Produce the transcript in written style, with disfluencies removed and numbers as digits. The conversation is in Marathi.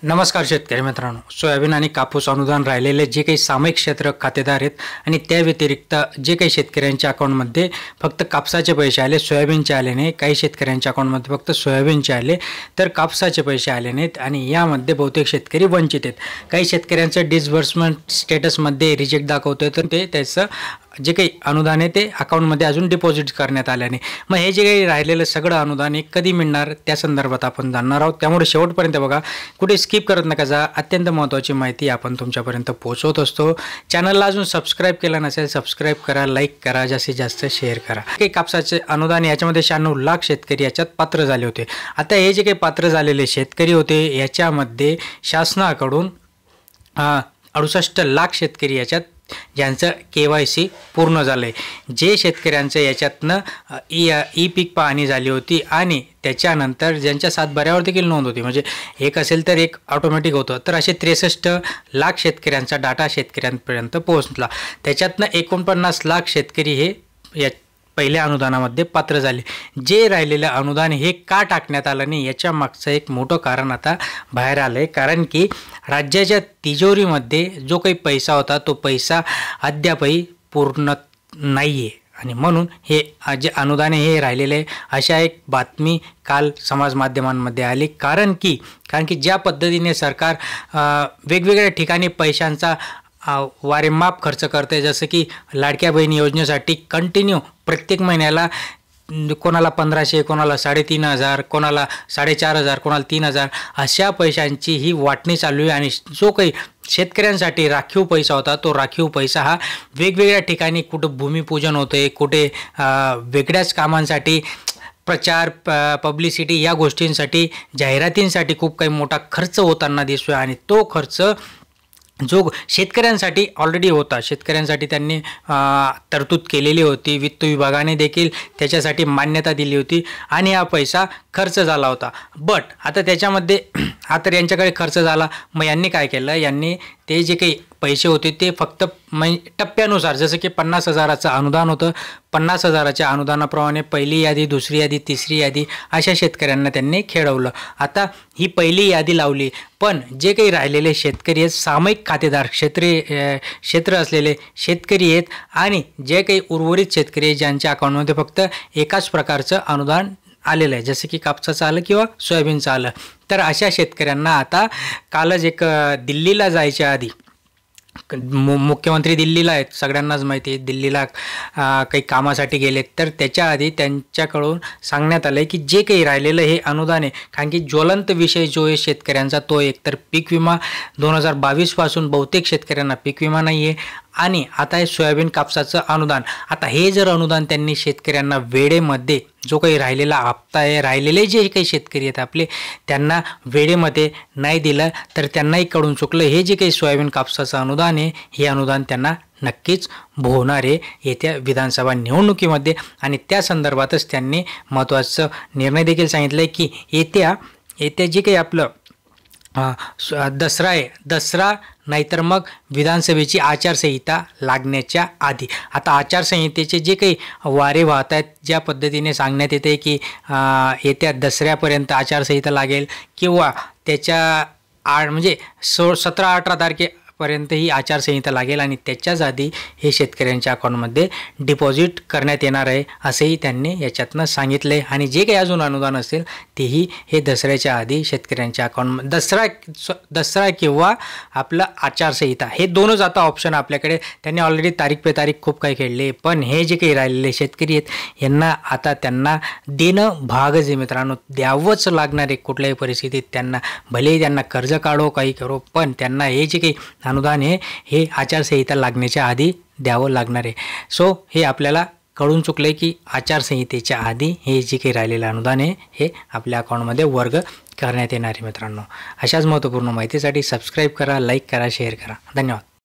नमस्कार शेतकरी मित्रांनो, सोयाबीन आणि कापूस अनुदान राहिलेले जे काही सामायिक क्षेत्र खातेदार आहेत आणि त्या व्यतिरिक्त जे काही शेतकऱ्यांच्या अकाउंटमध्ये फक्त कापसाचे पैसे आले, सोयाबीनचे आले नाही, काही शेतकऱ्यांच्या अकाउंटमध्ये फक्त सोयाबीनचे आले तर कापसाचे पैसे आले नाहीत आणि यामध्ये बहुतेक शेतकरी वंचित आहेत। काही शेतकऱ्यांचं डिसबर्समेंट स्टेटसमध्ये रिजेक्ट दाखवतोय तर ते त्याचं जे काही अनुदान आहे ते अकाउंटमध्ये अजून डिपॉझिट करण्यात आले नाही। मग हे जे काही राहिलेलं सगळं अनुदान हे कधी मिळणार त्या संदर्भात आपण जाणणार आहोत, त्यामुळे शेवटपर्यंत बघा, कुठे स्किप करत नका जा। अत्यंत महत्त्वाची माहिती आपण तुमच्यापर्यंत पोहोचवत असतो। चॅनलला अजून सबस्क्राईब केलं नसेल सबस्क्राईब करा, लाईक करा, जास्तीत जास्त शेअर करा। काही कापसाचे अनुदान याच्यामध्ये 96 लाख शेतकरी याच्यात पात्र झाले होते। आता हे जे काही पात्र झालेले शेतकरी होते याच्यामध्ये शासनाकडून 68 लाख शेतकरी याच्यात ज्यांचं KYC पूर्ण झालं आहे। जे शेतकऱ्यांचं याच्यातनं ई पीक पाहणी झाली होती आणि त्याच्यानंतर ज्यांच्या सातबाऱ्यावर देखील नोंद होती, म्हणजे एक असेल तर एक ऑटोमॅटिक होतं, तर असे 63 लाख शेतकऱ्यांचा डाटा शेतकऱ्यांपर्यंत पोहोचला। त्याच्यातनं 49 लाख शेतकरी हे या पहिल्या अनुदानामध्ये पात्र झाले। जे राहिलेलं अनुदान हे का टाकण्यात आलं नाही याच्या मागचं एक मोठं कारण आता बाहेर आलं आहे, कारण की राज्याच्या तिजोरीमध्ये जो काही पैसा होता तो पैसा अद्यापही पूर्ण नाही आहे आणि म्हणून हे जे अनुदान हे राहिलेले आहे अशा एक बातमी काल समाज माध्यमांमध्ये आली। कारण की ज्या पद्धतीने सरकार वेगवेगळ्या ठिकाणी पैशांचा वारेमाप खर्च करते, जसं की लाडक्या बहीण योजनेसाठी कंटिन्यू प्रत्येक महिन्याला कोणाला 1500, कोणाला 3500, कोणाला 4500, कोणाला 3000 अशा पैशांची ही वाटणी चालू आहे। आणि जो काही शेतकऱ्यांसाठी राखीव पैसा होता तो राखीव पैसा हा वेगवेगळ्या ठिकाणी कुठं भूमिपूजन होते, कुठे वेगळ्याच कामांसाठी प्रचार, पब्लिसिटी या गोष्टींसाठी, जाहिरातींसाठी खूप काही मोठा खर्च होताना दिसतोय आणि तो खर्च जो शेतकऱ्यांसाठी ऑलरेडी होता, शेतकऱ्यांसाठी त्यांनी तरतूद केलेली होती, वित्त विभागाने देखील त्याच्यासाठी मान्यता दिली होती आणि हा पैसा खर्च झाला होता। बट आता त्याच्यामध्ये आता यांच्याकडे खर्च झाला, मग यांनी काय केलं, यांनी ते जे काही पैसे होते ते फक्त टप्प्यानुसार, जसं की 50,000चं अनुदान होतं, 50,000च्या अनुदानाप्रमाणे पहिली यादी, दुसरी यादी, तिसरी यादी अशा शेतकऱ्यांना त्यांनी खेळवलं। आता ही पहिली यादी लावली, पण जे काही राहिलेले शेतकरी आहेत, सामायिक खातेदार क्षेत्र असलेले शेतकरी आहेत आणि जे काही उर्वरित शेतकरी आहेत ज्यांच्या अकाउंटमध्ये फक्त एकाच प्रकारचं अनुदान आलेलं आहे, जसं की कापसाचं आलं किंवा सोयाबीनचं आलं, तर अशा शेतकऱ्यांना आता कालच एक दिल्लीला जायच्या आधी मुख्यमंत्री दिल्लीला आहेत, सगळ्यांनाच माहिती आहे, दिल्लीला काही कामासाठी गेलेत, तर त्याच्या आधी त्यांच्याकडून सांगण्यात आलं आहे की जे काही राहिलेलं हे अनुदान आहे, कारण की ज्वलंत विषय जो आहे शेतकऱ्यांचा तो एकतर पीक विमा 2022 पासून बहुतेक शेतकऱ्यांना पीक विमा नाही आहे आणि आता हे सोयाबीन कापसाचं अनुदान। आता हे जर अनुदान त्यांनी शेतकऱ्यांना वेळेमध्ये जो काही राहिलेला हप्ता आहे, राहिलेले जे काही शेतकरी आहेत आपले, त्यांना वेळेमध्ये नाही दिलं तर त्यांनाही कळून चुकलं हे जे काही सोयाबीन कापसाचं अनुदान आहे हे अनुदान त्यांना नक्कीच भोवणार आहे येत्या विधानसभा निवडणुकीमध्ये। आणि त्या संदर्भातच त्यांनी महत्त्वाचं निर्णय देखील सांगितलं आहे की येत्या जे काही आपलं दसरा आहे, दसरा नाहीतर मग विधानसभेची आचारसंहिता लागण्याच्या आधी, आता आचारसंहितेचे जे काही वारे वाहत आहेत, ज्या पद्धतीने सांगण्यात येते की येत्या दसऱ्यापर्यंत आचारसंहिता लागेल किंवा त्याच्या म्हणजे 17-18 तारखेपर्यंत ही आचारसंहिता लागेल आणि त्याच्याच आधी हे शेतकऱ्यांच्या अकाउंटमध्ये डिपॉझिट करण्यात येणार आहे असंही त्यांनी याच्यातनं सांगितलं आहे। आणि जे काही अजून अनुदान असेल तेही हे दसऱ्याच्या आधी शेतकऱ्यांच्या अकाउंटमध्ये दसरा किंवा आपलं आचारसंहिता हे दोनच आता ऑप्शन आपल्याकडे, त्यांनी ऑलरेडी तारीख पे तारीख खूप काही खेळले, पण हे जे काही राहिलेले शेतकरी आहेत यांना आता त्यांना देणं भागच आहे मित्रांनो, द्यावंच लागणार आहे कुठल्याही परिस्थितीत त्यांना, भलेही त्यांना कर्ज काढो काही करो, पण त्यांना हे जे काही अनुदान आहे हे आचारसंहिता लागण्याच्या आधी द्यावं लागणार आहे। सो हे आपल्याला कळून चुकले की आचारसंहितेच्या आधी हे जे काही राहिलेलं अनुदान आहे हे आपल्या अकाउंटमध्ये वर्ग करण्यात येणार आहे मित्रांनो। अशाच महत्त्वपूर्ण माहितीसाठी सबस्क्राईब करा, लाईक करा, शेअर करा। धन्यवाद।